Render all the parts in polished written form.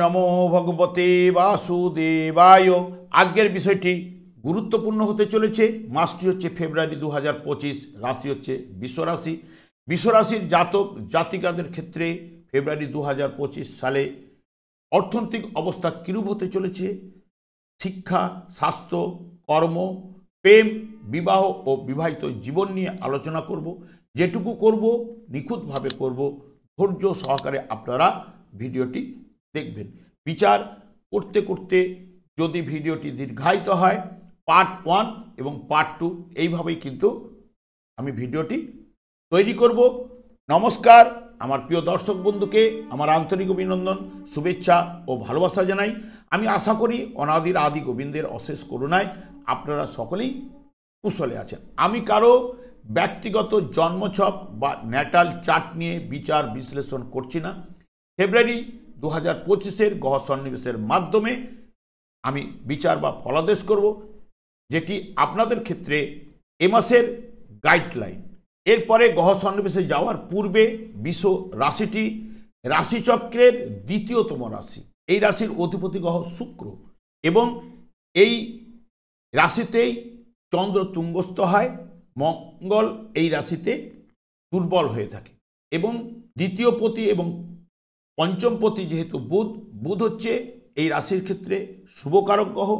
নমো ভগবতে বাসুদেবায়। আজকের বিষয়টি গুরুত্বপূর্ণ হতে চলেছে। মাসটি হচ্ছে ফেব্রুয়ারি 2025, রাশি হচ্ছে বিশ্বরাশি। বিশ্বরাশির জাতক জাতিকাদের ক্ষেত্রে ফেব্রুয়ারি 2025 সালে অর্থনৈতিক অবস্থা কিরূপ হতে চলেছে, শিক্ষা, স্বাস্থ্য, কর্ম, প্রেম, বিবাহ ও বিবাহিত জীবন নিয়ে আলোচনা করব। যেটুকু করব নিখুঁতভাবে করব, ধৈর্য সহকারে আপনারা ভিডিওটি দেখবেন। বিচার করতে করতে যদি ভিডিওটি দীর্ঘায়িত হয়, পার্ট 1 এবং পার্ট 2 এইভাবেই কিন্তু আমি ভিডিওটি তৈরি করব। নমস্কার, আমার প্রিয় দর্শক বন্ধুকে আমার আন্তরিক অভিনন্দন, শুভেচ্ছা ও ভালোবাসা জানাই। আমি আশা করি অনাদির আদি গোবিন্দের অশেষ করুণায় আপনারা সকলেই কুশলে আছেন। আমি কারো ব্যক্তিগত জন্মছক বা ন্যাটাল চার্ট নিয়ে বিচার বিশ্লেষণ করছি না। ফেব্রুয়ারি 2025-এর গ্রহ সন্নিবেশের মাধ্যমে আমি বিচার বা ফলাদেশ করব, যেটি আপনাদের ক্ষেত্রে এ মাসের গাইডলাইন। এরপরে গ্রহ সন্নিবেশে যাওয়ার পূর্বে বিশ্ব রাশিটি রাশিচক্রের দ্বিতীয়তম রাশি। এই রাশির অধিপতি গ্রহ শুক্র এবং এই রাশিতেই চন্দ্র তুঙ্গস্থ হয়। মঙ্গল এই রাশিতে দুর্বল হয়ে থাকে এবং দ্বিতীয় পতি এবং পঞ্চম পতি যেহেতু বুধ হচ্ছে এই রাশির ক্ষেত্রে শুভকারক গ্রহ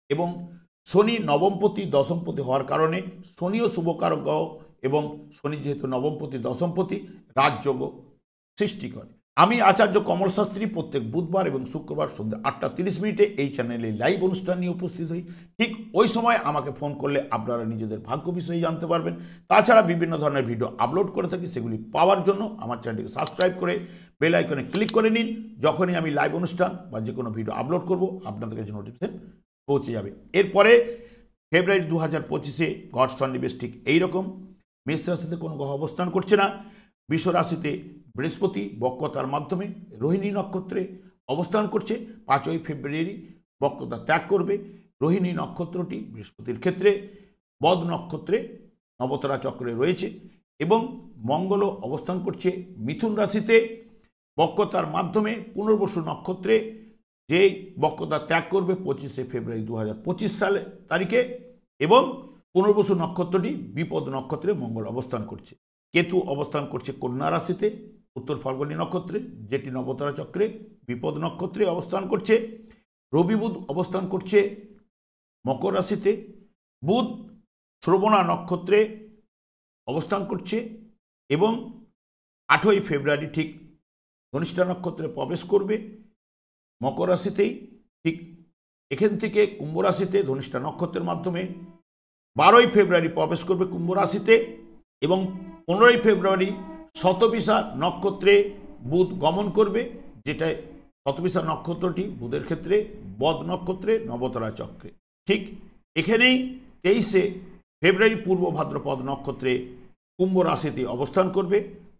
এবং শনি নবমপতি দশমপতি হওয়ার কারণে শনিও শুভকারক গ্রহ এবং শনি যেহেতু নবমপতি দশমপতি রাজযোগ সৃষ্টি করে। আমি আচার্য কমল শাস্ত্রী প্রত্যেক বুধবার এবং শুক্রবার সন্ধ্যা 8:30 এই চ্যানেলে লাইভ অনুষ্ঠান নিয়ে উপস্থিত হই। ঠিক ওই সময় আমাকে ফোন করলে আপনারা নিজেদের ভাগ্য বিষয়ে জানতে পারবেন। তাছাড়া বিভিন্ন ধরনের ভিডিও আপলোড করে থাকি, সেগুলি পাওয়ার জন্য আমার চ্যানেলটিকে সাবস্ক্রাইব করে বেল আইকনে ক্লিক করে নিন। যখনই আমি লাইভ অনুষ্ঠান বা যে কোনো ভিডিও আপলোড করব আপনাদের কাছে নোটিফিকেশন পৌঁছে যাবে। এরপরে ফেব্রুয়ারি 2025-এ গ্রহ সন্নিবেশ ঠিক এইরকম। মেষ রাশিতে কোনো গ্রহ অবস্থান করছে না। বৃষ রাশিতে বৃহস্পতি বক্রতার মাধ্যমে রোহিণী নক্ষত্রে অবস্থান করছে। 5ই ফেব্রুয়ারি বক্রতা ত্যাগ করবে। রোহিণী নক্ষত্রটি বৃহস্পতির ক্ষেত্রে বদ নক্ষত্রে নবতরা চক্রে রয়েছে এবং মঙ্গলও অবস্থান করছে মিথুন রাশিতে বক্রতার মাধ্যমে পুনর্বসু নক্ষত্রে, যেই বক্রতা ত্যাগ করবে 25শে ফেব্রুয়ারি 2025 সালে তারিখে এবং পুনর্বসু নক্ষত্রটি বিপদ নক্ষত্রে মঙ্গল অবস্থান করছে। কেতু অবস্থান করছে কন্যা রাশিতে উত্তর ফাল্গুনী নক্ষত্রে, যেটি নবতারা চক্রে বিপদ নক্ষত্রে অবস্থান করছে। রবি বুধ অবস্থান করছে মকর রাশিতে। বুধ শ্রবণা নক্ষত্রে অবস্থান করছে এবং 8ই ফেব্রুয়ারি ঠিক ধনিষ্ঠা নক্ষত্রে প্রবেশ করবে মকর রাশিতেই। ঠিক এখান থেকে কুম্ভ রাশিতে ধনিষ্ঠা নক্ষত্রের মাধ্যমে 12ই ফেব্রুয়ারি প্রবেশ করবে কুম্ভ রাশিতে এবং 15ই ফেব্রুয়ারি শতবিশা নক্ষত্রে বুধ গমন করবে, যেটা শতবিশা নক্ষত্রটি বুধের ক্ষেত্রে বদ নক্ষত্রে নবতরা চক্রে। ঠিক এখানেই 23শে ফেব্রুয়ারি পূর্ব ভাদ্রপদ নক্ষত্রে কুম্ভ রাশিতে অবস্থান করবে।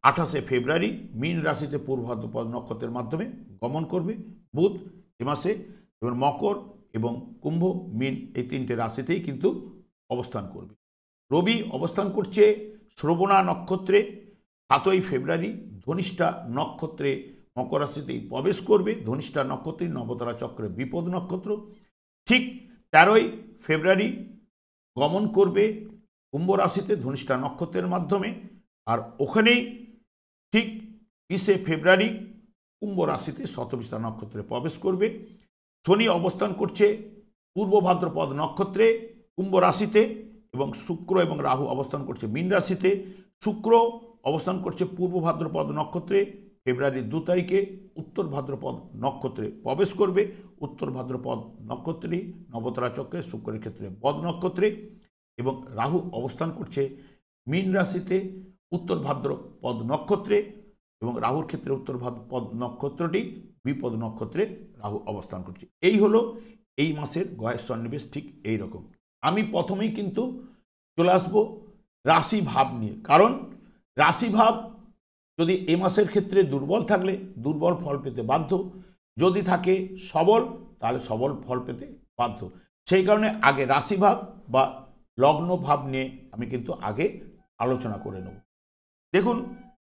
28শে ফেব্রুয়ারি মীন রাশিতে পূর্ব ভাদ্রপদ নক্ষত্রের মাধ্যমে গমন করবে বুধ এ মাসে এবং মকর এবং কুম্ভ মীন এই 3টে রাশিতেই কিন্তু অবস্থান করবে। রবি অবস্থান করছে শ্রবণা নক্ষত্রে। 7ই ফেব্রুয়ারি ধনিষ্ঠা নক্ষত্রে মকর রাশিতেই প্রবেশ করবে। ধনিষ্ঠা নক্ষত্রই নবতারা চক্রে বিপদ নক্ষত্র। ঠিক 13ই ফেব্রুয়ারি গমন করবে কুম্ভ রাশিতে ধনিষ্ঠা নক্ষত্রের মাধ্যমে আর ওখানেই ঠিক 20শে ফেব্রুয়ারি কুম্ভ রাশিতে শতবিশা নক্ষত্রে প্রবেশ করবে। শনি অবস্থান করছে পূর্ব ভাদ্রপদ নক্ষত্রে কুম্ভ রাশিতে এবং শুক্র এবং রাহু অবস্থান করছে মীন রাশিতে। শুক্র অবস্থান করছে পূর্ব ভাদ্রপদ নক্ষত্রে ফেব্রুয়ারির 2 তারিখে উত্তর ভাদ্রপদ নক্ষত্রে প্রবেশ করবে। উত্তর ভাদ্রপদ নক্ষত্রটি নবতরা চক্রে শুক্রের ক্ষেত্রে বদ নক্ষত্রে এবং রাহু অবস্থান করছে মীন রাশিতে উত্তর ভাদ্রপদ নক্ষত্রে এবং রাহুর ক্ষেত্রে উত্তর ভাদ্রপদ নক্ষত্রটি বিপদ নক্ষত্রে রাহু অবস্থান করছে। এই হলো এই মাসের গ্রহের সন্নিবেশ ঠিক এই রকম। আমি প্রথমেই কিন্তু চলে আসবো রাশি ভাব নিয়ে, কারণ রাশি ভাব যদি এ মাসের ক্ষেত্রে দুর্বল থাকলে দুর্বল ফল পেতে বাধ্য, যদি থাকে সবল তাহলে সবল ফল পেতে বাধ্য। সেই কারণে আগে রাশি ভাব বা লগ্ন ভাব নিয়ে আমি কিন্তু আগে আলোচনা করে নেব। দেখুন,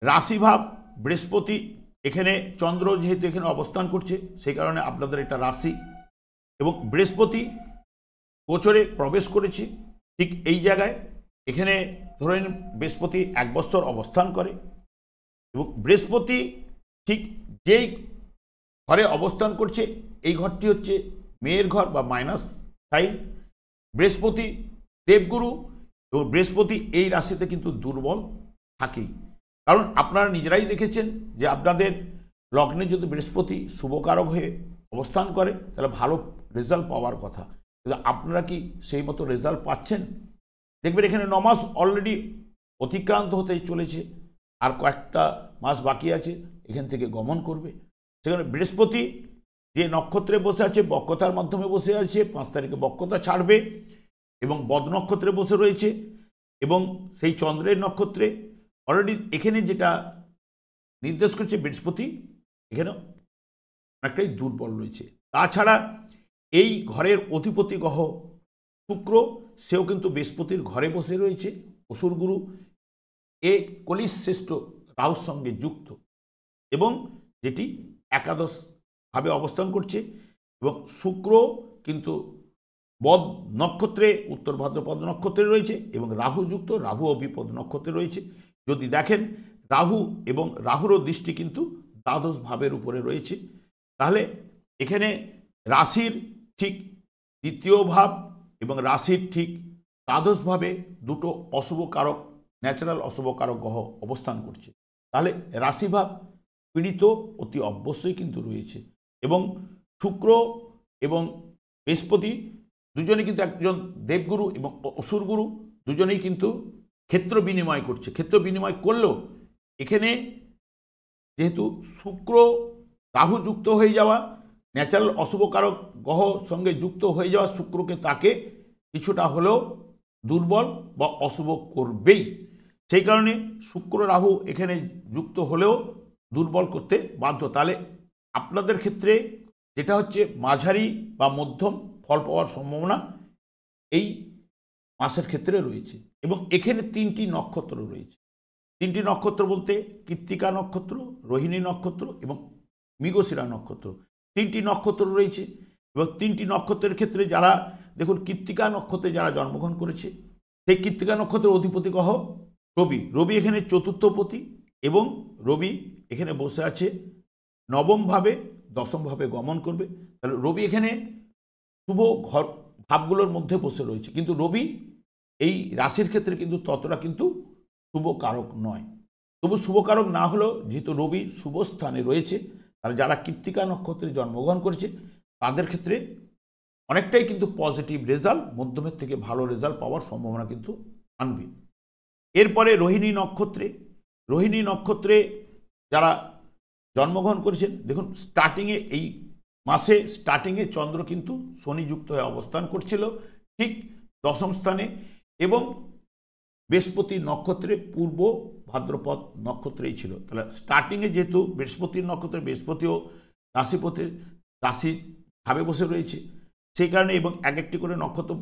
রাশি ভাব বৃহস্পতি এখানে চন্দ্র যেহেতু এখানে অবস্থান করছে সেই কারণে আপনাদের এটা রাশি, এবং বৃহস্পতি গোচরে প্রবেশ করেছে ঠিক এই জায়গায়। এখানে ধরে নিন বৃহস্পতি 1 বৎসর অবস্থান করে, এবং বৃহস্পতি ঠিক যেই ঘরে অবস্থান করছে এই ঘরটি হচ্ছে মেয়ের ঘর বা মাইনাস সাইন। বৃহস্পতি দেবগুরু, এবং বৃহস্পতি এই রাশিতে কিন্তু দুর্বল থাকেই, কারণ আপনারা নিজেরাই দেখেছেন যে আপনাদের লগ্নে যদি বৃহস্পতি শুভকারক হয়ে অবস্থান করে তাহলে ভালো রেজাল্ট পাওয়ার কথা, কিন্তু আপনারা কি সেই মতো রেজাল্ট পাচ্ছেন? দেখবেন এখানে 9 মাস অলরেডি অতিক্রান্ত হতে চলেছে, আর কয়েকটা মাস বাকি আছে, এখান থেকে গমন করবে। সেখানে বৃহস্পতি যে নক্ষত্রে বসে আছে বক্রতার মাধ্যমে বসে আছে, 5 তারিখে বক্রতা ছাড়বে এবং বদ নক্ষত্রে বসে রয়েছে, এবং সেই চন্দ্রের নক্ষত্রে অলরেডি এখানে যেটা নির্দেশ করছে বৃহস্পতি এখানে অনেকটাই দুর্বল রয়েছে। তাছাড়া এই ঘরের অধিপতি গ্রহ শুক্র, সেও কিন্তু বৃহস্পতির ঘরে বসে রয়েছে, অসুরগুরু এ কলিশ শ্রেষ্ঠ রাহুর সঙ্গে যুক্ত, এবং যেটি একাদশভাবে অবস্থান করছে, এবং শুক্র কিন্তু বদ নক্ষত্রে উত্তর ভাদ্রপদ নক্ষত্রে রয়েছে, এবং রাহু যুক্ত, রাহুও বিপদ নক্ষত্রে রয়েছে। যদি দেখেন রাহু এবং রাহুরও দৃষ্টি কিন্তু দ্বাদশ ভাবের উপরে রয়েছে, তাহলে এখানে রাশির ঠিক দ্বিতীয় ভাব এবং রাশির ঠিক দ্বাদশভাবে দুটো অশুভ কারক, ন্যাচারাল অশুভ কারক গ্রহ অবস্থান করছে, তাহলে রাশিভাব পীড়িত অতি অবশ্যই কিন্তু রয়েছে। এবং শুক্র এবং বৃহস্পতি দুজনে কিন্তু একজন দেবগুরু এবং অসুরগুরু, দুজনেই কিন্তু ক্ষেত্র বিনিময় করছে। ক্ষেত্র বিনিময় করলেও এখানে যেহেতু শুক্র রাহু যুক্ত হয়ে যাওয়া, ন্যাচারাল অশুভকারক গ্রহ সঙ্গে যুক্ত হয়ে যাওয়া শুক্রকে তাকে কিছুটা হলেও দুর্বল বা অশুভ করবেই। সেই কারণে শুক্র রাহু এখানে যুক্ত হলেও দুর্বল করতে বাধ্য। তাহলে আপনাদের ক্ষেত্রে যেটা হচ্ছে মাঝারি বা মধ্যম ফল পাওয়ার সম্ভাবনা এই মাসের ক্ষেত্রে রয়েছে। এবং এখানে 3টি নক্ষত্র রয়েছে। 3টি নক্ষত্র বলতে কৃত্তিকা নক্ষত্র, রোহিণী নক্ষত্র এবং মৃগশিরা নক্ষত্র, 3টি নক্ষত্র রয়েছে। এবং 3টি নক্ষত্রের ক্ষেত্রে যারা দেখুন কৃত্তিকা নক্ষত্রে যারা জন্মগ্রহণ করেছে, সেই কৃত্তিকা নক্ষত্রের অধিপতি গ্রহ রবি। রবি এখানে চতুর্থপতি, এবং রবি এখানে বসে আছে নবমভাবে, দশমভাবে গমন করবে। তাহলে রবি এখানে শুভ ঘর ভাবগুলোর মধ্যে বসে রয়েছে, কিন্তু রবি এই রাশির ক্ষেত্রে কিন্তু ততটা কিন্তু শুভ কারক নয়। তবু শুভ কারক না হলেও যেহেতু রবি শুভ স্থানে রয়েছে, তাহলে যারা কৃত্তিকা নক্ষত্রে জন্মগ্রহণ করেছে তাদের ক্ষেত্রে অনেকটাই কিন্তু পজিটিভ রেজাল্ট, মধ্যমের থেকে ভালো রেজাল্ট পাওয়ার সম্ভাবনা কিন্তু আনবে। এরপরে রোহিণী নক্ষত্রে, রোহিণী নক্ষত্রে যারা জন্মগ্রহণ করেছেন, দেখুন স্টার্টিংয়ে এই মাসে স্টার্টিংয়ে চন্দ্র কিন্তু শনিযুক্ত হয়ে অবস্থান করছিল ঠিক দশম স্থানে, এবং বৃহস্পতি নক্ষত্রে পূর্ব ভাদ্রপদ নক্ষত্রেই ছিল। তাহলে স্টার্টিংয়ে যেহেতু বৃহস্পতির নক্ষত্রে, বৃহস্পতিও রাশিপতির রাশি ভাবে বসে রয়েছে, সেই কারণে এবং এক একটি করে নক্ষত্র,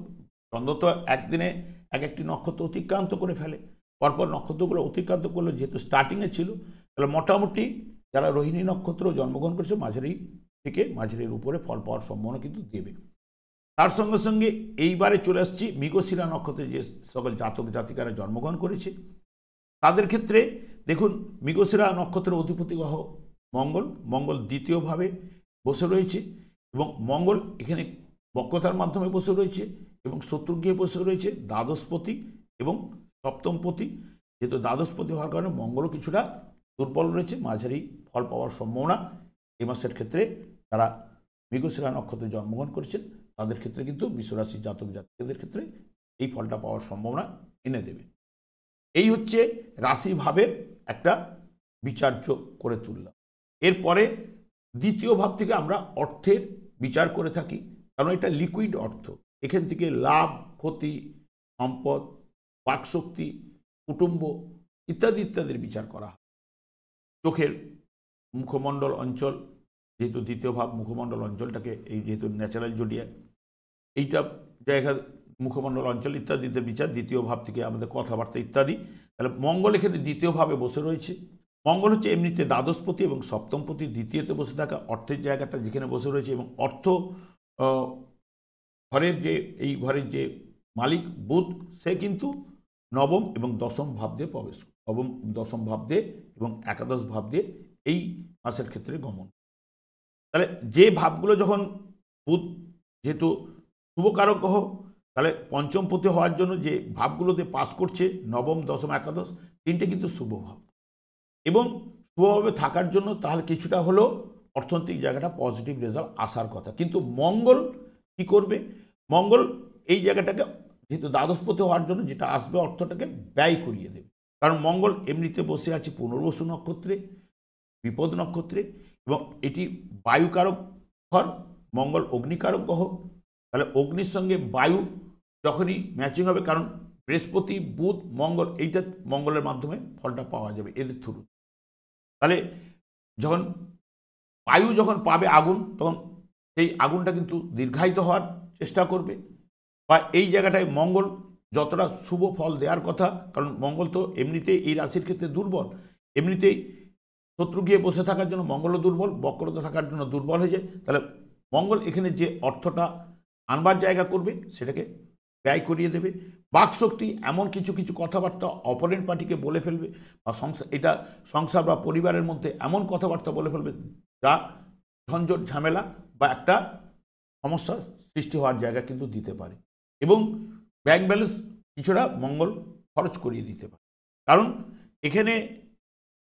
চন্দ্র তো একদিনে এক একটি নক্ষত্র অতিক্রান্ত করে ফেলে, পরপর নক্ষত্রগুলো অতিক্রান্ত করলো, যেহেতু স্টার্টিংয়ে ছিল, তাহলে মোটামুটি যারা রোহিণী নক্ষত্র জন্মগ্রহণ করেছে মাঝারি থেকে মাঝারির উপরে ফল পাওয়ার সম্ভাবনা কিন্তু দেবে। তার সঙ্গে সঙ্গে এইবারে চলে আসছি মৃগশিরা নক্ষত্রে যে সকল জাতক জাতিকারা জন্মগ্রহণ করেছে তাদের ক্ষেত্রে দেখুন মৃগশিরা নক্ষত্রের অধিপতি গ্রহ মঙ্গল, মঙ্গল দ্বিতীয়ভাবে বসে রয়েছে, এবং মঙ্গল এখানে বক্রতার মাধ্যমে বসে রয়েছে, এবং শত্রুগৃহে বসে রয়েছে দ্বাদশপতি এবং সপ্তমপতি। যেহেতু দ্বাদশপতি হওয়ার কারণে মঙ্গলও কিছুটা দুর্বল রয়েছে, মাঝারি ফল পাওয়ার সম্ভাবনা এ মাসের ক্ষেত্রে যারা মৃগশিরা নক্ষত্রে জন্মগ্রহণ করেছেন তাদের ক্ষেত্রে কিন্তু বিশ্বরাশির জাতক জাতিকাদের ক্ষেত্রে এই ফলটা পাওয়ার সম্ভাবনা এনে দেবে। এই হচ্ছে রাশিভাবের একটা বিচার্য করে তুললাম। এরপরে দ্বিতীয় ভাব থেকে আমরা অর্থের বিচার করে থাকি, কারণ এটা লিকুইড অর্থ, এখান থেকে লাভ, ক্ষতি, সম্পদ, বাকশক্তি, কুটুম্ব ইত্যাদি ইত্যাদির বিচার করা হয়। চোখের মুখমণ্ডল অঞ্চল, যেহেতু দ্বিতীয় ভাব মুখমণ্ডল অঞ্চলটাকে, এই যেহেতু ন্যাচারাল জোডিয়াক, এইটা জায়গা মুখমণ্ডল অঞ্চল ইত্যাদিতে বিচার দ্বিতীয় ভাব থেকে আমাদের কথাবার্তা ইত্যাদি। তাহলে মঙ্গল এখানে দ্বিতীয় ভাবে বসে রয়েছে, মঙ্গল হচ্ছে এমনিতে দ্বাদশপতি এবং সপ্তমপতি, দ্বিতীয়তে বসে থাকা, অর্থের জায়গাটা যেখানে বসে রয়েছে এবং অর্থ ঘরের যে এই ঘরের যে মালিক বুধ, সে কিন্তু নবম এবং দশম ভাব দিয়ে প্রবেশ, নবম দশম ভাব দিয়ে এবং একাদশ ভাব দিয়ে এই মাসের ক্ষেত্রে গমন। তাহলে যে ভাবগুলো যখন বুধ যেহেতু শুভকারক গ্রহ, তাহলে পঞ্চমপতি হওয়ার জন্য যে ভাবগুলোতে পাস করছে নবম দশম একাদশ, তিনটে কিন্তু শুভ ভাব এবং শুভভাবে থাকার জন্য তাহলে কিছুটা হলেও অর্থনৈতিক জায়গাটা পজিটিভ রেজাল্ট আসার কথা। কিন্তু মঙ্গল কি করবে? মঙ্গল এই জায়গাটাকে যেহেতু দ্বাদশপতি হওয়ার জন্য যেটা আসবে অর্থটাকে ব্যয় করিয়ে দেবে, কারণ মঙ্গল এমনিতে বসে আছে পুনর্বসু নক্ষত্রে, বিপদ নক্ষত্রে, এবং এটি বায়ুকারক ঘর, মঙ্গল অগ্নিকারক গ্রহ। তাহলে অগ্নির সঙ্গে বায়ু যখনই ম্যাচিং হবে, কারণ বৃহস্পতি বুধ মঙ্গল, এইটা মঙ্গলের মাধ্যমে ফলটা পাওয়া যাবে এদের থ্রু। তাহলে যখন বায়ু যখন পাবে আগুন, তখন সেই আগুনটা কিন্তু দীর্ঘায়িত হওয়ার চেষ্টা করবে, বা এই জায়গাটায় মঙ্গল যতটা শুভ ফল দেওয়ার কথা, কারণ মঙ্গল তো এমনিতেই এই রাশির ক্ষেত্রে দুর্বল, এমনিতেই শত্রু গিয়ে বসে থাকার জন্য মঙ্গলও দুর্বল, বক্রতা থাকার জন্য দুর্বল হয়ে যায়। তাহলে মঙ্গল এখানে যে অর্থটা আনবার জায়গা করবে সেটাকে ব্যয় করিয়ে দেবে। বাকশক্তি, এমন কিছু কিছু কথাবার্তা অপোনেন্ট পার্টিকে বলে ফেলবে, বা এটা সংসার বা পরিবারের মধ্যে এমন কথাবার্তা বলে ফেলবে যা ঝঞ্ঝট ঝামেলা বা একটা সমস্যা সৃষ্টি হওয়ার জায়গা কিন্তু দিতে পারে। এবং ব্যাংক ব্যালেন্স কিছুটা মঙ্গল খরচ করিয়ে দিতে পারে, কারণ এখানে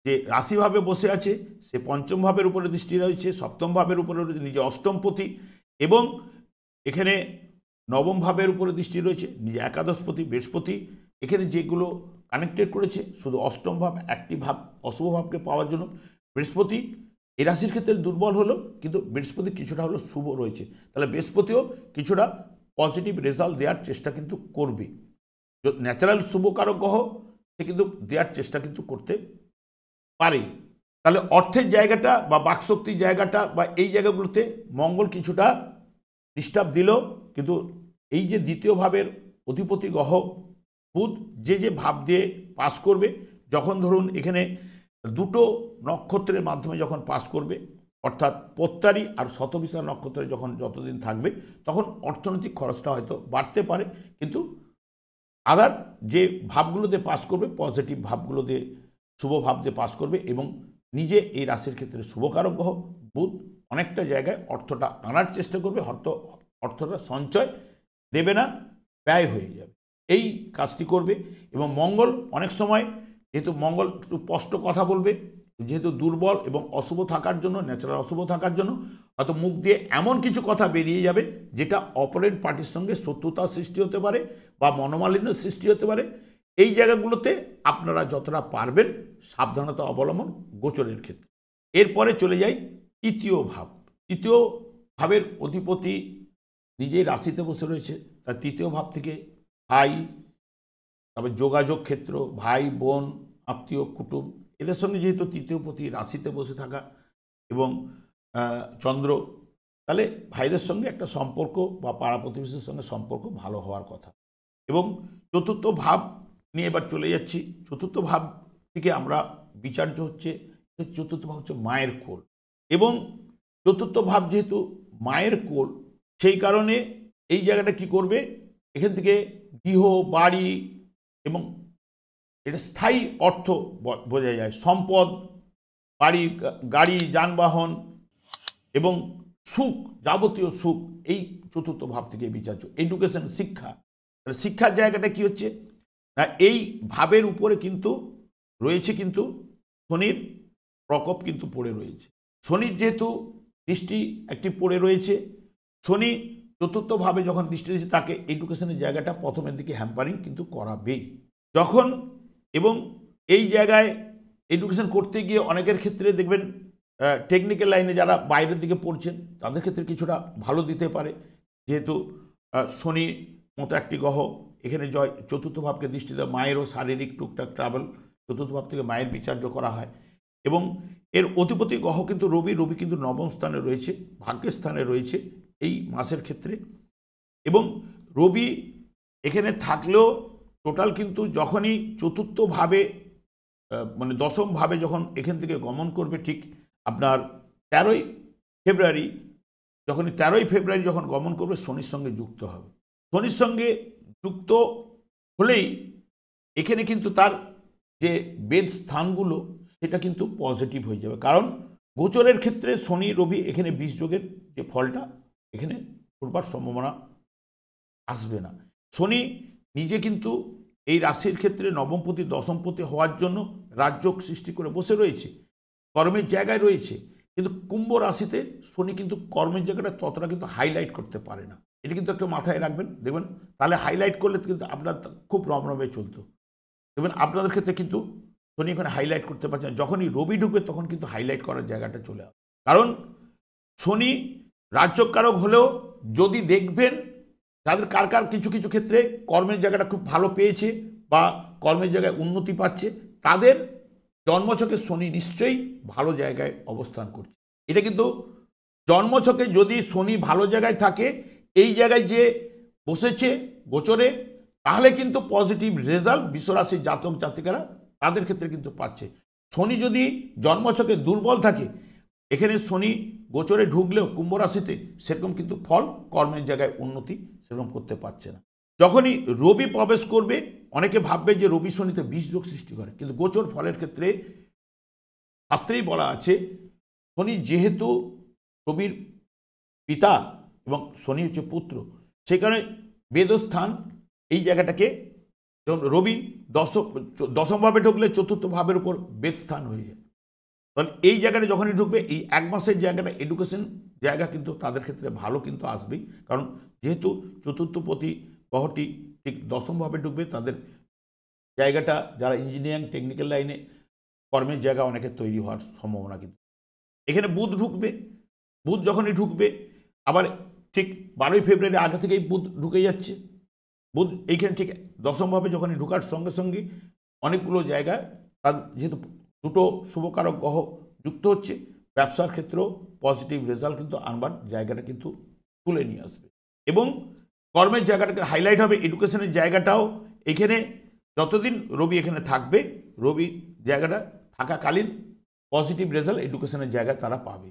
যে রাশিভাবে বসে আছে সে পঞ্চম ভাবের উপরে দৃষ্টি রয়েছে, সপ্তম ভাবের উপরে নিজে অষ্টমপতি, এবং এখানে নবম ভাবের উপরে দৃষ্টি রয়েছে নিজে একাদশপতি বৃহস্পতি। এখানে যেগুলো কানেক্টেড করেছে শুধু অষ্টম ভাব, একটি ভাব অশুভ ভাবকে পাওয়ার জন্য। বৃহস্পতি এই রাশির ক্ষেত্রে দুর্বল হলো, কিন্তু বৃহস্পতি কিছুটা হলো শুভ রয়েছে, তাহলে বৃহস্পতিও কিছুটা পজিটিভ রেজাল্ট দেওয়ার চেষ্টা কিন্তু করবে। ন্যাচারাল শুভকারক গ্রহ, সে কিন্তু দেওয়ার চেষ্টা কিন্তু করতে পারে। তাহলে অর্থের জায়গাটা বা বাকশক্তির জায়গাটা বা এই জায়গাগুলোতে মঙ্গল কিছুটা ডিস্টার্ব দিল, কিন্তু এই যে দ্বিতীয় ভাবের অধিপতি গ্রহ বুধ যে যে ভাব দিয়ে পাস করবে, যখন ধরুন এখানে দুটো নক্ষত্রের মাধ্যমে যখন পাস করবে, অর্থাৎ পোত্তারি আর শতবিশা নক্ষত্রে যখন যতদিন থাকবে, তখন অর্থনৈতিক খরচটা হয়তো বাড়তে পারে, কিন্তু আদার যে ভাবগুলোতে পাস করবে পজিটিভ ভাবগুলো দিয়ে শুভ ভাব দিয়ে পাস করবে, এবং নিজে এই রাশির ক্ষেত্রে শুভকারক গ্রহ বুধ অনেকটা জায়গায় অর্থটা আনার চেষ্টা করবে, অর্থটা সঞ্চয় দেবে না, ব্যয় হয়ে যাবে, এই কাজটি করবে। এবং মঙ্গল অনেক সময়, যেহেতু মঙ্গল একটু স্পষ্ট কথা বলবে, যেহেতু দুর্বল এবং অশুভ থাকার জন্য, ন্যাচারাল অশুভ থাকার জন্য হয়তো মুখ দিয়ে এমন কিছু কথা বেরিয়ে যাবে যেটা অপোনেন্ট পার্টির সঙ্গে শত্রুতার সৃষ্টি হতে পারে বা মনোমালিন্য সৃষ্টি হতে পারে। এই জায়গাগুলোতে আপনারা যতটা পারবেন সাবধানতা অবলম্বন গোচরের ক্ষেত্রে। এরপরে চলে যাই তৃতীয় ভাব। তৃতীয় ভাবের অধিপতি নিজেই রাশিতে বসে রয়েছে, তার তৃতীয় ভাব থেকে ভাই, তবে যোগাযোগ ক্ষেত্র, ভাই বোন আত্মীয় কুটুম, এদের সঙ্গে যেহেতু তৃতীয়পতি রাশিতে বসে থাকা এবং চন্দ্র, তাহলে ভাইদের সঙ্গে একটা সম্পর্ক বা পাড়া প্রতিবেশীর সঙ্গে সম্পর্ক ভালো হওয়ার কথা। এবং চতুর্থ ভাব নিয়ে এবার চলে যাচ্ছি। চতুর্থ ভাব থেকে আমরা বিচার্য হচ্ছে, চতুর্থ ভাব হচ্ছে মায়ের কোল, এবং চতুর্থ ভাব যেহেতু মায়ের কোল, সেই কারণে এই জায়গাটা কি করবে, এখান থেকে গৃহ বাড়ি এবং এটা স্থায়ী অর্থ বোঝা যায়, সম্পদ, বাড়ি গাড়ি যানবাহন এবং সুখ, যাবতীয় সুখ এই চতুর্থ ভাব থেকে বিচার্য। এডুকেশন, শিক্ষা, শিক্ষার জায়গাটা কি হচ্ছে না, এই ভাবের উপরে কিন্তু রয়েছে কিন্তু শনির প্রকোপ কিন্তু পড়ে রয়েছে। শনির যেহেতু দৃষ্টি একটি পড়ে রয়েছে, শনি চতুর্থ ভাবে যখন দৃষ্টি দিয়েছে তাকে এডুকেশনের জায়গাটা প্রথমের দিকে হ্যাম্পারিং কিন্তু করাবেই যখন। এবং এই জায়গায় এডুকেশন করতে গিয়ে অনেকের ক্ষেত্রে দেখবেন টেকনিক্যাল লাইনে যারা বাইরের দিকে পড়ছেন তাদের ক্ষেত্রে কিছুটা ভালো দিতে পারে, যেহেতু শনি মতো একটি গ্রহ এখানে চতুর্থ ভাবকে দৃষ্টি দেয়। মায়েরও শারীরিক টুকটাক ট্রাভেল চতুর্থ ভাব থেকে মায়ের বিচার্য করা হয়। এবং এর অধিপতি গ্রহ কিন্তু রবি কিন্তু নবম স্থানে রয়েছে, ভাগ্যের স্থানে রয়েছে এই মাসের ক্ষেত্রে। এবং রবি এখানে থাকলেও টোটাল কিন্তু যখনই চতুর্থ ভাবে মানে দশম ভাবে যখন এখান থেকে গমন করবে, ঠিক আপনার 13ই ফেব্রুয়ারি, যখনই 13ই ফেব্রুয়ারি যখন গমন করবে শনির সঙ্গে যুক্ত হবে। শনির সঙ্গে যুক্ত হলেই এখানে কিন্তু তার যে বেদ স্থানগুলো সেটা কিন্তু পজিটিভ হয়ে যাবে, কারণ গোচরের ক্ষেত্রে শনি রবি এখানে 20 যোগের যে ফলটা এখানে করবার সম্ভাবনা আসবে না। শনি নিজে কিন্তু এই রাশির ক্ষেত্রে নবমপতি দশমপতি হওয়ার জন্য রাজযোগ সৃষ্টি করে বসে রয়েছে, কর্মের জায়গায় রয়েছে, কিন্তু কুম্ভ রাশিতে শনি কিন্তু কর্মের জায়গাটা ততটা কিন্তু হাইলাইট করতে পারে না। এটা কিন্তু একটু মাথায় রাখবেন, দেখবেন তাহলে হাইলাইট করলে কিন্তু আপনার খুব রমরমে চলতো। দেখবেন আপনাদের ক্ষেত্রে কিন্তু শনি এখানে হাইলাইট করতে পারছে না, যখনই রবি ঢুকবে তখন কিন্তু হাইলাইট করার জায়গাটা চলে আসবে। কারণ শনি রাজ্যকারক হলেও যদি দেখবেন তাদের কার কার কিছু কিছু ক্ষেত্রে কর্মের জায়গাটা খুব ভালো পেয়েছে বা কর্মের জায়গায় উন্নতি পাচ্ছে, তাদের জন্মছকে শনি নিশ্চয়ই ভালো জায়গায় অবস্থান করছে। এটা কিন্তু জন্মছকে যদি শনি ভালো জায়গায় থাকে, এই জায়গায় যে বসেছে গোচরে, তাহলে কিন্তু পজিটিভ রেজাল্ট বিশ্বরাশির জাতক জাতিকারা তাদের ক্ষেত্রে কিন্তু পাচ্ছে। শনি যদি জন্মছকে দুর্বল থাকে, এখানে শনি গোচরে ঢুকলেও কুম্ভ রাশিতে সেরকম কিন্তু ফল কর্মের জায়গায় উন্নতি সেরকম করতে পারছে না। যখনই রবি প্রবেশ করবে, অনেকে ভাববে যে রবি শনিতে 20 যোগ সৃষ্টি করে, কিন্তু গোচর ফলের ক্ষেত্রে শাস্ত্রেই বলা আছে শনি যেহেতু রবির পিতা এবং শনি হচ্ছে পুত্র, সেখানে বেদস্থান এই জায়গাটাকে, যেমন রবি দশম ভাবে ঢুকলে চতুর্থ ভাবের উপর বেদস্থান হয়ে যায়। তাহলে এই জায়গাটা যখনই ঢুকবে, এই এক মাসের জায়গাটা এডুকেশন জায়গা কিন্তু তাদের ক্ষেত্রে ভালো কিন্তু আসবেই, কারণ যেহেতু চতুর্থপতি গ্রহটি ঠিক দশমভাবে ঢুকবে, তাদের জায়গাটা যারা ইঞ্জিনিয়ারিং টেকনিক্যাল লাইনে কর্মের জায়গা অনেকের তৈরি হওয়ার সম্ভাবনা কিন্তু। এখানে বুধ ঢুকবে, বুধ যখনই ঢুকবে আবার ঠিক 12ই ফেব্রুয়ারি আগে থেকেই বুধ ঢুকে যাচ্ছে। বুধ এইখানে ঠিক দশমভাবে যখনই ঢুকার সঙ্গে সঙ্গে অনেকগুলো জায়গায় তার যেহেতু দুটো শুভকারক গ্রহ যুক্ত হচ্ছে, ব্যবসার ক্ষেত্রেও পজিটিভ রেজাল্ট কিন্তু আনবার জায়গাটা কিন্তু তুলে নিয়ে আসবে এবং কর্মের জায়গাটাকে হাইলাইট হবে। এডুকেশনের জায়গাটাও এখানে যতদিন রবি এখানে থাকবে, রবি জায়গাটা থাকাকালীন পজিটিভ রেজাল্ট এডুকেশনের জায়গায় তারা পাবে।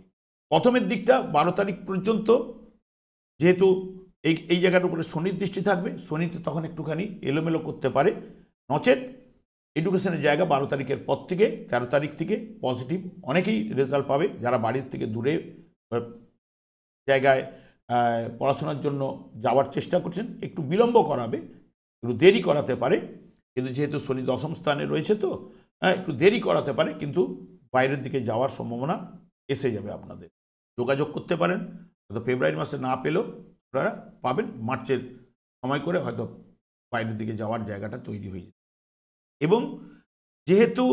প্রথমের দিকটা 12 তারিখ পর্যন্ত যেহেতু এই জায়গার উপরে শনির দৃষ্টি থাকবে, শনিতে তখন একটুখানি এলোমেলো করতে পারে, নচেত এডুকেশনের জায়গা 12 তারিখের পর থেকে 13 তারিখ থেকে পজিটিভ অনেকেই রেজাল্ট পাবে। যারা বাড়ির থেকে দূরে জায়গায় পড়াশোনার জন্য যাওয়ার চেষ্টা করছেন, একটু বিলম্ব করাবে, একটু দেরি করাতে পারে, কিন্তু যেহেতু শনি দশম স্থানে রয়েছে তো একটু দেরি করাতে পারে, কিন্তু বাইরের দিকে যাওয়ার সম্ভাবনা এসে যাবে। আপনাদের যোগাযোগ করতে পারেন, হয়তো ফেব্রুয়ারি মাসে না পেলেও আপনারা পাবেন, মার্চের সময় করে হয়তো বাইরের দিকে যাওয়ার জায়গাটা তৈরি হয়ে যাবে। এবং যেহেতু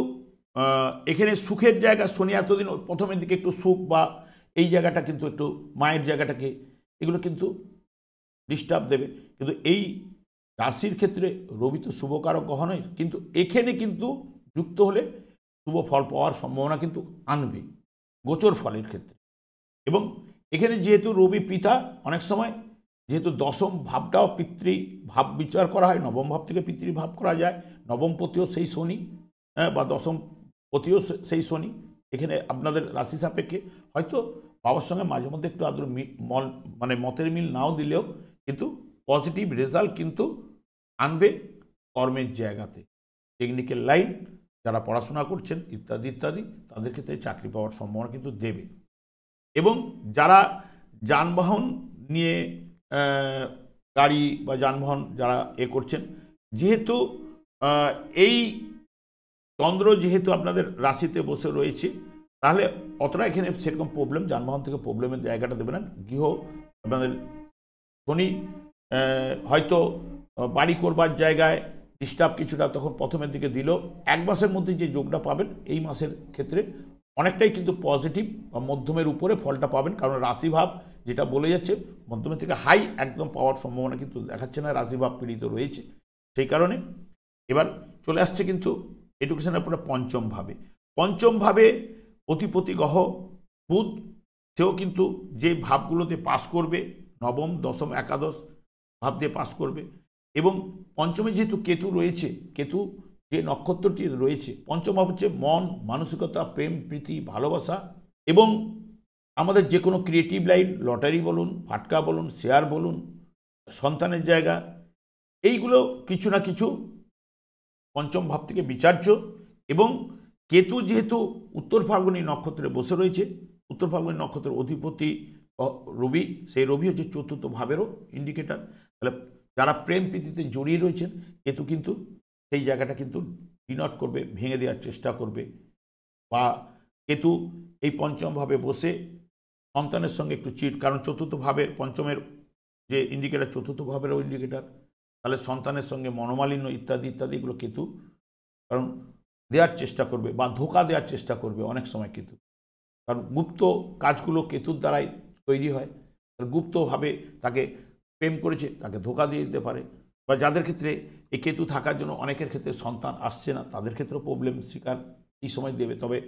এখানে সুখের জায়গা, শনি এতদিন প্রথমের দিকে একটু সুখ বা এই জায়গাটা কিন্তু একটু মায়ের জায়গাটাকে এগুলো কিন্তু ডিস্টার্ব দেবে, কিন্তু এই রাশির ক্ষেত্রে রবি তো শুভকারক গ্রহ নয়, কিন্তু এখানে কিন্তু যুক্ত হলে শুভ ফল পাওয়ার সম্ভাবনা কিন্তু আনবে গোচর ফলের ক্ষেত্রে। এবং এখানে যেহেতু রবি পিতা, অনেক সময় যেহেতু দশম ভাবটাও পিতৃ ভাব বিচার করা হয়, নবম ভাব থেকে পিতৃভাব করা যায়, নবম পতিও সেই শনি বা দশম পতিও সেই শনি, এখানে আপনাদের রাশি সাপেক্ষে হয়তো বাবার সঙ্গে মাঝে মধ্যে একটু আদর মানে মতের মিল নাও দিলেও কিন্তু পজিটিভ রেজাল্ট কিন্তু আনবে কর্মের জায়গাতে। টেকনিক্যাল লাইন যারা পড়াশোনা করছেন ইত্যাদি ইত্যাদি, তাদের ক্ষেত্রে চাকরি পাওয়ার সম্ভাবনা কিন্তু দেবে। এবং যারা যানবাহন নিয়ে গাড়ি বা যানবাহন যারা করছেন, যেহেতু এই চন্দ্র যেহেতু আপনাদের রাশিতে বসে রয়েছে, তাহলে অতটা এখানে সেরকম প্রবলেম যানবাহন থেকে প্রবলেমের জায়গাটা দেবে না। গৃহ আপনাদের শনি হয়তো বাড়ি করবার জায়গায় ডিস্টার্ব কিছুটা তখন প্রথমের দিকে দিল, এক মাসের মধ্যে যে যোগটা পাবেন এই মাসের ক্ষেত্রে অনেকটাই কিন্তু পজিটিভ বা মধ্যমের উপরে ফলটা পাবেন, কারণ রাশিভাব যেটা বলে যাচ্ছে মধ্যমের থেকে হাই একদম পাওয়ার সম্ভাবনা কিন্তু দেখাচ্ছে না, রাশিভাব পীড়িত রয়েছে। সেই কারণে এবার চলে আসছে কিন্তু এডুকেশনের উপরে পঞ্চম ভাবে অধিপতি গ্রহ বুধ, সেও কিন্তু যে ভাবগুলোতে পাস করবে, নবম দশম একাদশ ভাব দিয়ে পাস করবে। এবং পঞ্চমে যেহেতু কেতু রয়েছে, কেতু যে নক্ষত্রটি রয়েছে, পঞ্চম ভাব হচ্ছে মন, মানসিকতা, প্রেম, প্রীতি, ভালোবাসা এবং আমাদের যে কোনো ক্রিয়েটিভ লাইন, লটারি বলুন, ফাটকা বলুন, শেয়ার বলুন, সন্তানের জায়গা, এইগুলো কিছু না কিছু পঞ্চম ভাব থেকে বিচার্য। এবং কেতু যেহেতু উত্তর ফাল্গুনী নক্ষত্রে বসে রয়েছে, উত্তর ফাল্গুনী নক্ষত্রের অধিপতি রবি, সেই রবি হচ্ছে চতুর্থ ভাবেরও ইন্ডিকেটার। তাহলে যারা প্রেম প্রীতিতে জড়িয়ে রয়েছেন, কেতু কিন্তু সেই জায়গাটা কিন্তু ডিনট করবে, ভেঙে দেওয়ার চেষ্টা করবে। বা কেতু এই পঞ্চম ভাবে বসে সন্তানের সঙ্গে একটু চিট, কারণ চতুর্থ ভাবের পঞ্চমের যে ইন্ডিকেটার চতুর্থ ভাবেরও ইন্ডিকেটার, তাহলে সন্তানের সঙ্গে মনোমালিন্য ইত্যাদি ইত্যাদি এগুলো কেতু কারণ দেওয়ার চেষ্টা করবে বা ধোঁকা দেওয়ার চেষ্টা করবে অনেক সময় কেতু, কারণ গুপ্ত কাজগুলো কেতুর দ্বারাই তৈরি হয়। গুপ্তভাবে তাকে প্রেম করেছে, তাকে ধোঁকা দিয়ে দিতে পারে। বা যাদের ক্ষেত্রে এই কেতু থাকার জন্য অনেকের ক্ষেত্রে সন্তান আসছে না, তাদের ক্ষেত্রেও প্রবলেম শিকার এই সময় দেবে। তবে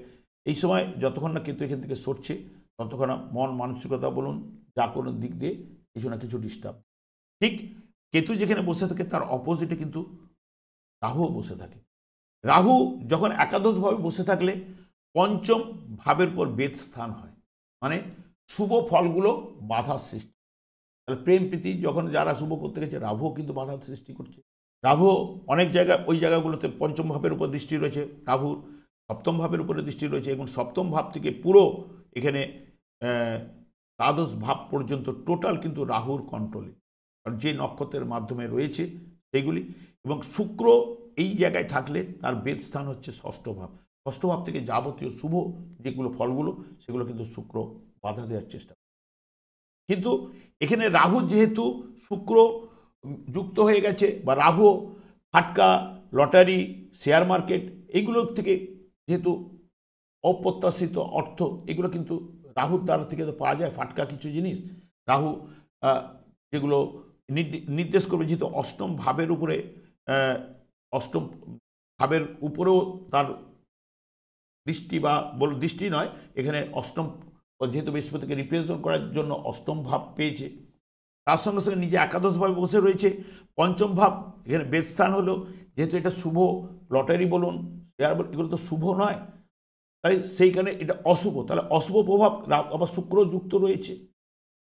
এই সময় যতক্ষণ না কেতু এখান থেকে সরছে, ততক্ষণ না মন মানসিকতা বলুন, যা কোনো দিক দিয়ে কিছু না কিছু ডিস্টার্ব। ঠিক কেতু যেখানে বসে থাকে তার অপোজিটে কিন্তু রাহুও বসে থাকে। রাহু যখন একাদশভাবে বসে থাকলে পঞ্চম ভাবের পর বেদ স্থান হয়, মানে শুভ ফলগুলো বাধার সৃষ্টি। তাহলে প্রেম প্রীতি যখন যারা শুভ করতে গেছে, রাহুও কিন্তু বাধার সৃষ্টি করছে। রাহু অনেক জায়গায় ওই জায়গাগুলোতে পঞ্চম ভাবের উপর দৃষ্টি রয়েছে, রাহুর সপ্তম ভাবের উপরে দৃষ্টি রয়েছে, এবং সপ্তম ভাব থেকে পুরো এখানে দ্বাদশ ভাব পর্যন্ত টোটাল কিন্তু রাহুর কন্ট্রোলে, আর যে নক্ষত্রের মাধ্যমে রয়েছে সেগুলি। এবং শুক্র এই জায়গায় থাকলে তার বেদ স্থান হচ্ছে ষষ্ঠ ভাব। ষষ্ঠ ভাব থেকে যাবতীয় শুভ যেগুলো ফলগুলো সেগুলো কিন্তু শুক্র বাধা দেওয়ার চেষ্টা করে। কিন্তু এখানে রাহু যেহেতু শুক্র যুক্ত হয়ে গেছে, বা রাহু ফাটকা, লটারি, শেয়ার মার্কেট এইগুলো থেকে যেহেতু অপ্রত্যাশিত অর্থ, এগুলো কিন্তু রাহুর দ্বারা থেকে তো পাওয়া যায়। ফাটকা কিছু জিনিস রাহু যেগুলো নির্দেশ করবে, যেহেতু অষ্টম ভাবের উপরে, অষ্টম ভাবের উপরেও তার দৃষ্টি, বা দৃষ্টি নয়, এখানে অষ্টম যেহেতু বৃহস্পতিকে রিপ্রেজেন্ট করার জন্য অষ্টম ভাব পেয়েছে, তার সঙ্গে সঙ্গে নিজে একাদশভাবে বসে রয়েছে। পঞ্চম ভাব এখানে বেদস্থান হলো, যেহেতু এটা শুভ, লটারি বলুন, শেয়ার বলুন, এগুলো তো শুভ নয়, তাই সেইখানে এটা অশুভ। তাহলে অশুভ প্রভাব আবার শুক্র যুক্ত রয়েছে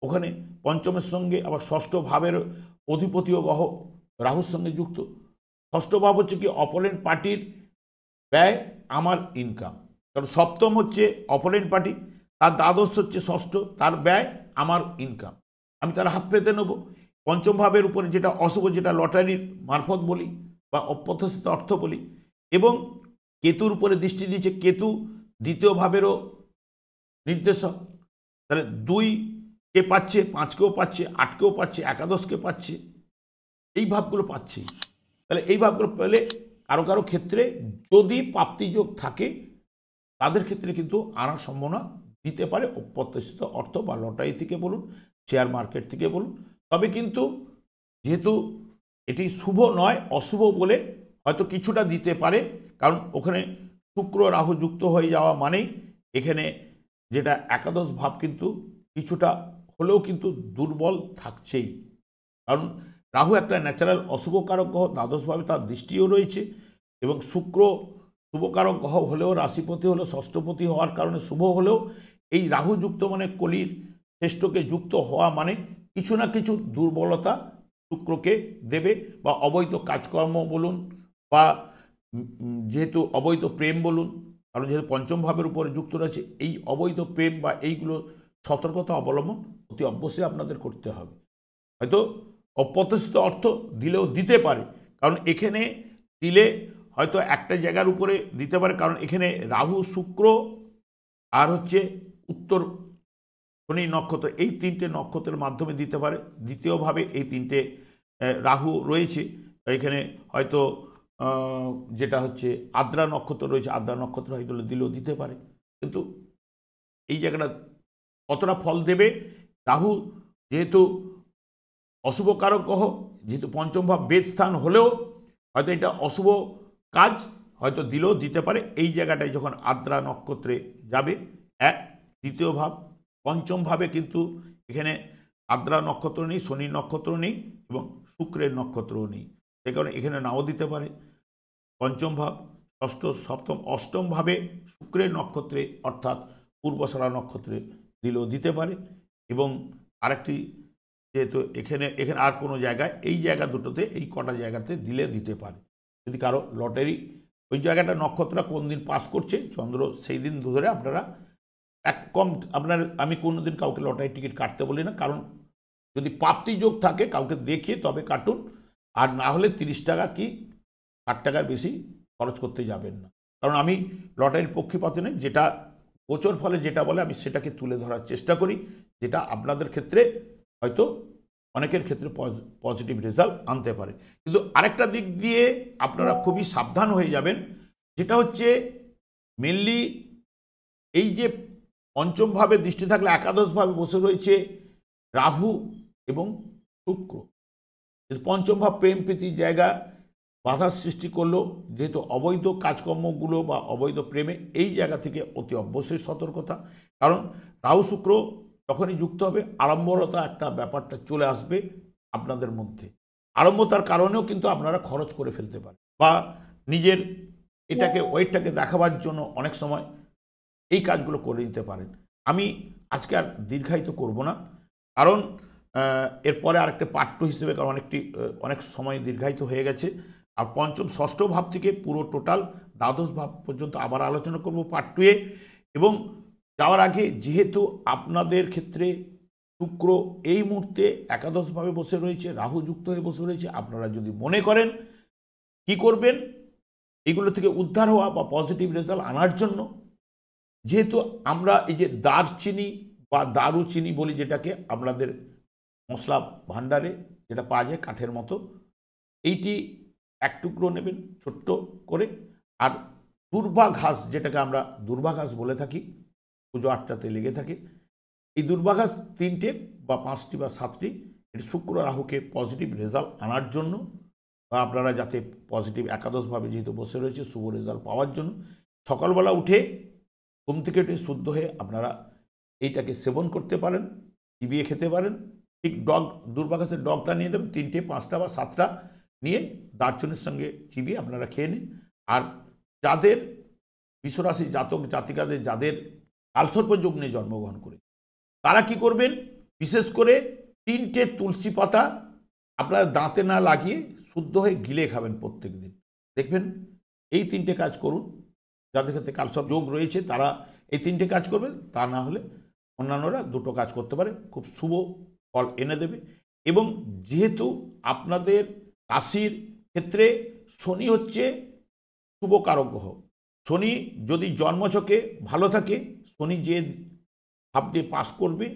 ওখানে পঞ্চমের সঙ্গে, আবার ষষ্ঠ ভাবের অধিপতিও গ্রহ রাহুর সঙ্গে যুক্ত। ষষ্ঠ ভাব হচ্ছে কি অপোনেন্ট পার্টির ব্যয়, আমার ইনকাম। কারণ সপ্তম হচ্ছে অপোনেন্ট পার্টি, তার দ্বাদশ হচ্ছে ষষ্ঠ, তার ব্যয় আমার ইনকাম, আমি তার হাত পেতে নেব। পঞ্চম ভাবের উপরে যেটা অশুভ, যেটা লটারির মারফত বলি বা অপ্রত্যাশিত অর্থ বলি, এবং কেতুর উপরে দৃষ্টি দিচ্ছে, কেতু দ্বিতীয় ভাবেরও নির্দেশক। তাহলে 2কে পাচ্ছে, 5কেও পাচ্ছে, 8কেও পাচ্ছে, একাদশকে পাচ্ছে, এই ভাবগুলো পাচ্ছি। তাহলে এই ভাবগুলো পেলে কারো কারো ক্ষেত্রে যদি প্রাপ্তিযোগ থাকে, তাদের ক্ষেত্রে কিন্তু আনার সম্ভাবনা দিতে পারে অপ্রত্যাশিত অর্থ, বা লটারি থেকে বলুন, শেয়ার মার্কেট থেকে বলুন। তবে কিন্তু যেহেতু এটি শুভ নয়, অশুভ বলে হয়তো কিছুটা দিতে পারে, কারণ ওখানে শুক্র রাহু যুক্ত হয়ে যাওয়া মানেই এখানে যেটা একাদশ ভাব কিন্তু কিছুটা হলেও কিন্তু দুর্বল থাকছেই। কারণ রাহু একটা ন্যাচারাল অশুভকারক গ্রহ, দ্বাদশভাবে তার দৃষ্টিও রয়েছে, এবং শুক্র শুভকারক গ্রহ হলেও, রাশিপতি হলেও, ষষ্ঠপতি হওয়ার কারণে শুভ হলেও, এই রাহু যুক্ত মানে কলির শ্রেষ্ঠকে যুক্ত হওয়া মানে কিছু না কিছু দুর্বলতা শুক্রকে দেবে, বা অবৈধ কাজকর্ম বলুন, বা যেহেতু অবৈধ প্রেম বলুন, কারণ যেহেতু পঞ্চম ভাবের উপরে যুক্ত রয়েছে, এই অবৈধ প্রেম বা এইগুলো সতর্কতা অবলম্বন অতি অবশ্যই আপনাদের করতে হবে। হয়তো অপ্রত্যাশিত অর্থ দিলেও দিতে পারে, কারণ এখানে দিলে হয়তো একটা জায়গার উপরে দিতে পারে, কারণ এখানে রাহু, শুক্র আর হচ্ছে উত্তর শনি নক্ষত্র, এই 3টে নক্ষত্রের মাধ্যমে দিতে পারে। দ্বিতীয়ভাবে এই 3টে রাহু রয়েছে, এখানে হয়তো যেটা হচ্ছে আদ্রা নক্ষত্র রয়েছে, আদ্রা নক্ষত্র হয়তো দিলেও দিতে পারে। কিন্তু এই জায়গাটা কতটা ফল দেবে, রাহু যেহেতু অশুভকারক গ্রহ, যেহেতু পঞ্চম ভাব বেদ স্থান হলেও হয়তো এটা অশুভ কাজ হয়তো দিলেও দিতে পারে। এই জায়গাটায় যখন আদ্রা নক্ষত্রে যাবে, দ্বিতীয় ভাব, পঞ্চম ভাবে কিন্তু এখানে আদ্রা নক্ষত্র নেই, শনি নক্ষত্র নেই, এবং শুক্রের নক্ষত্রও নেই, সে কারণে এখানে নাও দিতে পারে। পঞ্চম ভাব, ষষ্ঠ, সপ্তম, অষ্টম ভাবে শুক্রের নক্ষত্রে অর্থাৎ পূর্বশারা নক্ষত্রে দিলেও দিতে পারে। এবং আরেকটি যেহেতু এখানে আর কোনো জায়গায় এই জায়গা দুটোতে এই কটা জায়গাতে দিলে দিতে পারে। যদি কারো লটারি ওই জায়গাটা নক্ষত্রটা কোন দিন পাস করছে চন্দ্র সেই দিন ধরে আপনারা আমি কোনো দিন কাউকে লটারি টিকিট কাটতে বলি না, কারণ যদি প্রাপ্তি যোগ থাকে কাউকে দেখিয়ে তবে কাটুন, আর না হলে 30 টাকা কি 60 টাকার বেশি খরচ করতে যাবেন না। কারণ আমি লটারির পক্ষপাতে নেই, যেটা গোচর ফলে যেটা বলে আমি সেটাকে তুলে ধরার চেষ্টা করি, যেটা আপনাদের ক্ষেত্রে হয়তো অনেকের ক্ষেত্রে পজিটিভ রেজাল্ট আনতে পারে। কিন্তু আরেকটা দিক দিয়ে আপনারা খুবই সাবধান হয়ে যাবেন, যেটা হচ্ছে মেনলি এই যে পঞ্চমভাবে দৃষ্টি থাকলে একাদশভাবে বসে রয়েছে রাহু এবং শুক্র। পঞ্চম ভাব প্রেম প্রীতির জায়গা বাধার সৃষ্টি করলো, যেহেতু অবৈধ কাজকর্মগুলো বা অবৈধ প্রেমে এই জায়গা থেকে অতি অবশ্যই সতর্কতা। কারণ রাহু শুক্র যখনই যুক্ত হবে আড়ম্বরতা একটা ব্যাপারটা চলে আসবে আপনাদের মধ্যে। আড়ম্বরতার কারণেও কিন্তু আপনারা খরচ করে ফেলতে পারেন, বা নিজের ওয়েটটাকে দেখাবার জন্য অনেক সময় এই কাজগুলো করে নিতে পারেন। আমি আজকে আর দীর্ঘায়িত করব না, কারণ এরপরে আরেকটা পার্ট 2 হিসেবে, কারণ অনেক সময় দীর্ঘায়িত হয়ে গেছে। আর পঞ্চম ষষ্ঠ ভাব থেকে পুরো টোটাল দ্বাদশ ভাব পর্যন্ত আবার আলোচনা করব পার্ট 2-এ। এবং যাওয়ার আগে যেহেতু আপনাদের ক্ষেত্রে শুক্র এই মুহূর্তে একাদশভাবে বসে রয়েছে, রাহু যুক্ত হয়ে বসে রয়েছে, আপনারা যদি মনে করেন কি করবেন এগুলো থেকে উদ্ধার হওয়া বা পজিটিভ রেজাল্ট আনার জন্য, যেহেতু আমরা এই যে দারচিনি বা দারুচিনি বলি, যেটাকে আপনাদের মশলা ভাণ্ডারে যেটা পাওয়া যায় কাঠের মতো, এইটি এক টুকরো নেবেন ছোট্ট করে। আর দুর্বা ঘাস, যেটাকে আমরা দুর্বা ঘাস বলে থাকি, পুজো আটটাতে লেগে থাকে, এই দুর্বা ঘাস 3টে বা 5টি বা 7টি, এটি শুক্র রাহুকে পজিটিভ রেজাল্ট আনার জন্য, বা আপনারা যাতে পজিটিভ একাদশভাবে যেহেতু বসে রয়েছে শুভ রেজাল্ট পাওয়ার জন্য, সকালবেলা উঠে ঘুম থেকে উঠে শুদ্ধ হয়ে আপনারা এইটাকে সেবন করতে পারেন, চিবিয়ে খেতে পারেন। ঠিক দুর্বা ঘাসের ডগটা নিয়ে নেবেন, 3টে 5টা বা 7টা নিয়ে দারচিনির সঙ্গে চিবিয়ে আপনারা খেয়ে নিন। আর যাদের বিশ্বরাশি জাতক জাতিকাদের যাদের কালসর্প যোগ নিয়ে জন্মগ্রহণ করে, তারা কি করবেন, বিশেষ করে 3টে তুলসী পাতা আপনারা দাঁতে না লাগিয়ে শুদ্ধ হয়ে গিলে খাবেন প্রত্যেক দিন। দেখবেন এই 3টে কাজ করুন। যাদের ক্ষেত্রে কালসর্প যোগ রয়েছে তারা এই 3টে কাজ করবেন, তা না হলে অন্যান্যরা 2টো কাজ করতে পারে, খুব শুভ ফল এনে দেবে। এবং যেহেতু আপনাদের রাশির ক্ষেত্রে শনি হচ্ছে শুভ কারক গ্রহ, শনি যদি জন্মছকে ভালো থাকে, শনি যে ভাব দিয়ে পাস করবে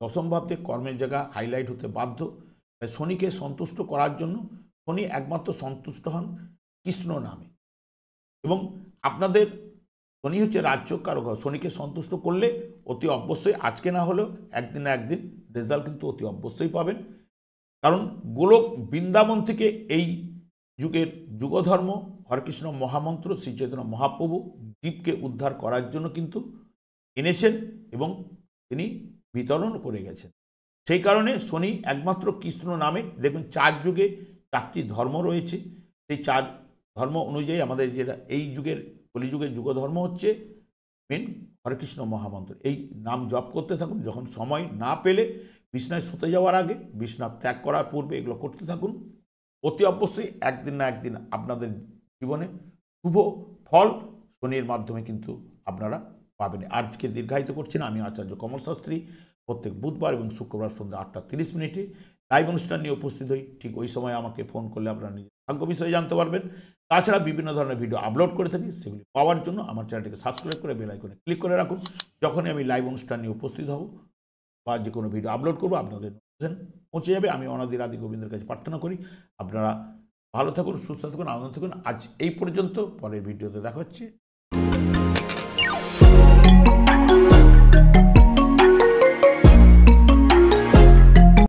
দশম ভাবতে কর্মের জায়গা হাইলাইট হতে বাধ্য। তাই শনিকে সন্তুষ্ট করার জন্য শনি একমাত্র সন্তুষ্ট হন কৃষ্ণ নামে। এবং আপনাদের শনি হচ্ছে রাজ্য কারক, শনিকে সন্তুষ্ট করলে অতি অবশ্যই আজকে না হলেও একদিন না একদিন রেজাল্ট কিন্তু অতি অবশ্যই পাবেন। কারণ গোলক বৃন্দাবন থেকে এই যুগের যুগধর্ম হরেকৃষ্ণ মহামন্ত্র শ্রী চৈতন্য মহাপ্রভু জীবকে উদ্ধার করার জন্য কিন্তু এনেছেন এবং তিনি বিতরণ করে গেছেন। সেই কারণে শনি একমাত্র কৃষ্ণ নামে, দেখবেন 4 যুগে 4টি ধর্ম রয়েছে, সেই 4 ধর্ম অনুযায়ী আমাদের যেটা এই যুগের কলিযুগের যুগধর্ম হচ্ছে মেন হরেকৃষ্ণ মহামন্ত্র। এই নাম জপ করতে থাকুন, যখন সময় না পেলে বিছনায় শুতে যাওয়ার আগে, বিছনা ত্যাগ করার পূর্বে এগুলো করতে থাকুন। অতি অবশ্যই একদিন না একদিন আপনাদের জীবনে শুভ ফল শনির মাধ্যমে কিন্তু আপনারা পাবেন। আজকে দীর্ঘায়িত করছি না, আমি আচার্য কমল শাস্ত্রী প্রত্যেক বুধবার এবং শুক্রবার সন্ধ্যা 8:30 লাইভ অনুষ্ঠান নিয়ে উপস্থিত হই। ঠিক ওই সময় আমাকে ফোন করলে আপনারা নিজের ভাগ্য বিষয়ে জানতে পারবেন। তাছাড়া বিভিন্ন ধরনের ভিডিও আপলোড করে থাকি, সেগুলি পাওয়ার জন্য আমার চ্যানেলটিকে সাবস্ক্রাইব করে বেল আইকনে ক্লিক করে রাখুন। যখনই আমি লাইভ অনুষ্ঠান নিয়ে উপস্থিত হব বা যে কোনো ভিডিও আপলোড করবো আপনাদের পৌঁছে যাবে। আমি অনাদির আদি গোবিন্দের কাছে প্রার্থনা করি আপনারা ভালো থাকুন, সুস্থ থাকুন, আনন্দ থাকুন। আজ এই পর্যন্ত, পরের ভিডিওতে দেখা হচ্ছে।